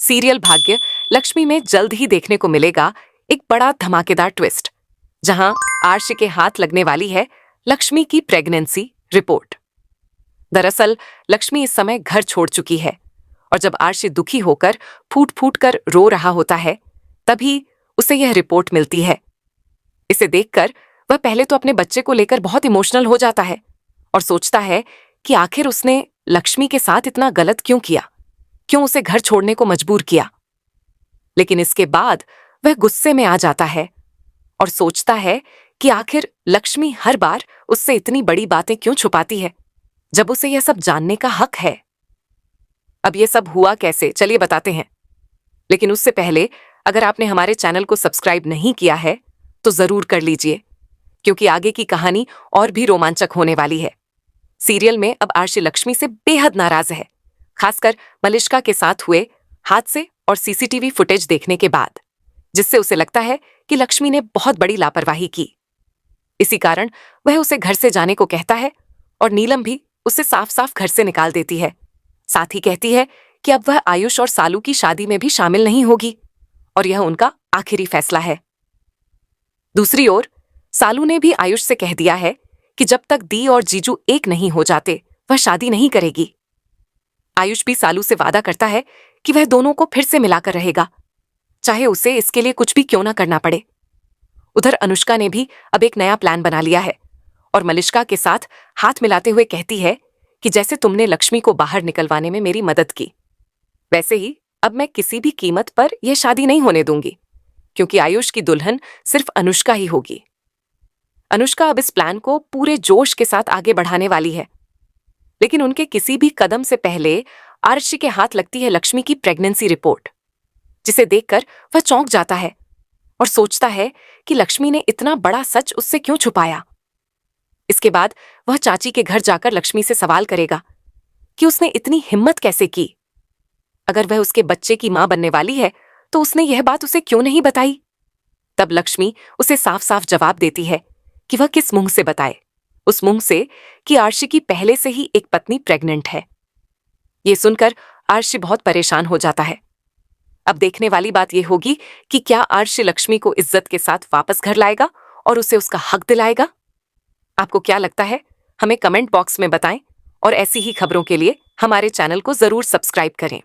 Serial भाग्य लक्ष्मी में जल्द ही देखने को मिलेगा एक बड़ा धमाकेदार ट्विस्ट, जहां आर्शी के हाथ लगने वाली है लक्ष्मी की प्रेगनेंसी रिपोर्ट। दरअसल लक्ष्मी इस समय घर छोड़ चुकी है और जब आर्शी दुखी होकर फूट फूट कर रो रहा होता है, तभी उसे यह रिपोर्ट मिलती है। इसे देखकर वह पहले तो अपने बच्चे को लेकर बहुत इमोशनल हो जाता है और सोचता है कि आखिर उसने लक्ष्मी के साथ इतना गलत क्यों किया, क्यों उसे घर छोड़ने को मजबूर किया। लेकिन इसके बाद वह गुस्से में आ जाता है और सोचता है कि आखिर लक्ष्मी हर बार उससे इतनी बड़ी बातें क्यों छुपाती है, जब उसे यह सब जानने का हक है। अब यह सब हुआ कैसे, चलिए बताते हैं। लेकिन उससे पहले अगर आपने हमारे चैनल को सब्सक्राइब नहीं किया है तो जरूर कर लीजिए, क्योंकि आगे की कहानी और भी रोमांचक होने वाली है। सीरियल में अब आर्शी लक्ष्मी से बेहद नाराज है, खासकर मलिष्का के साथ हुए हादसे और सीसीटीवी फुटेज देखने के बाद, जिससे उसे लगता है कि लक्ष्मी ने बहुत बड़ी लापरवाही की। इसी कारण वह उसे घर से जाने को कहता है और नीलम भी उसे साफ साफ घर से निकाल देती है। साथ ही कहती है कि अब वह आयुष और सालू की शादी में भी शामिल नहीं होगी और यह उनका आखिरी फैसला है। दूसरी ओर सालू ने भी आयुष से कह दिया है कि जब तक दी और जीजू एक नहीं हो जाते वह शादी नहीं करेगी। आयुष भी सालू से वादा करता है कि वह दोनों को फिर से मिलाकर रहेगा, चाहे उसे इसके लिए कुछ भी क्यों ना करना पड़े। उधर अनुष्का ने भी अब एक नया प्लान बना लिया है और मलिष्का के साथ हाथ मिलाते हुए कहती है कि जैसे तुमने लक्ष्मी को बाहर निकलवाने में मेरी मदद की, वैसे ही अब मैं किसी भी कीमत पर यह शादी नहीं होने दूंगी, क्योंकि आयुष की दुल्हन सिर्फ अनुष्का ही होगी। अनुष्का अब इस प्लान को पूरे जोश के साथ आगे बढ़ाने वाली है, लेकिन उनके किसी भी कदम से पहले आर्शी के हाथ लगती है लक्ष्मी की प्रेगनेंसी रिपोर्ट, जिसे देखकर वह चौंक जाता है और सोचता है कि लक्ष्मी ने इतना बड़ा सच उससे क्यों छुपाया। इसके बाद वह चाची के घर जाकर लक्ष्मी से सवाल करेगा कि उसने इतनी हिम्मत कैसे की। अगर वह उसके बच्चे की मां बनने वाली है तो उसने यह बात उसे क्यों नहीं बताई। तब लक्ष्मी उसे साफ साफ जवाब देती है कि वह किस मुंह से बताए, उस मुंह से कि आर्शी की पहले से ही एक पत्नी प्रेग्नेंट है। यह सुनकर आर्शी बहुत परेशान हो जाता है। अब देखने वाली बात यह होगी कि क्या आर्शी लक्ष्मी को इज्जत के साथ वापस घर लाएगा और उसे उसका हक दिलाएगा। आपको क्या लगता है, हमें कमेंट बॉक्स में बताएं और ऐसी ही खबरों के लिए हमारे चैनल को जरूर सब्सक्राइब करें।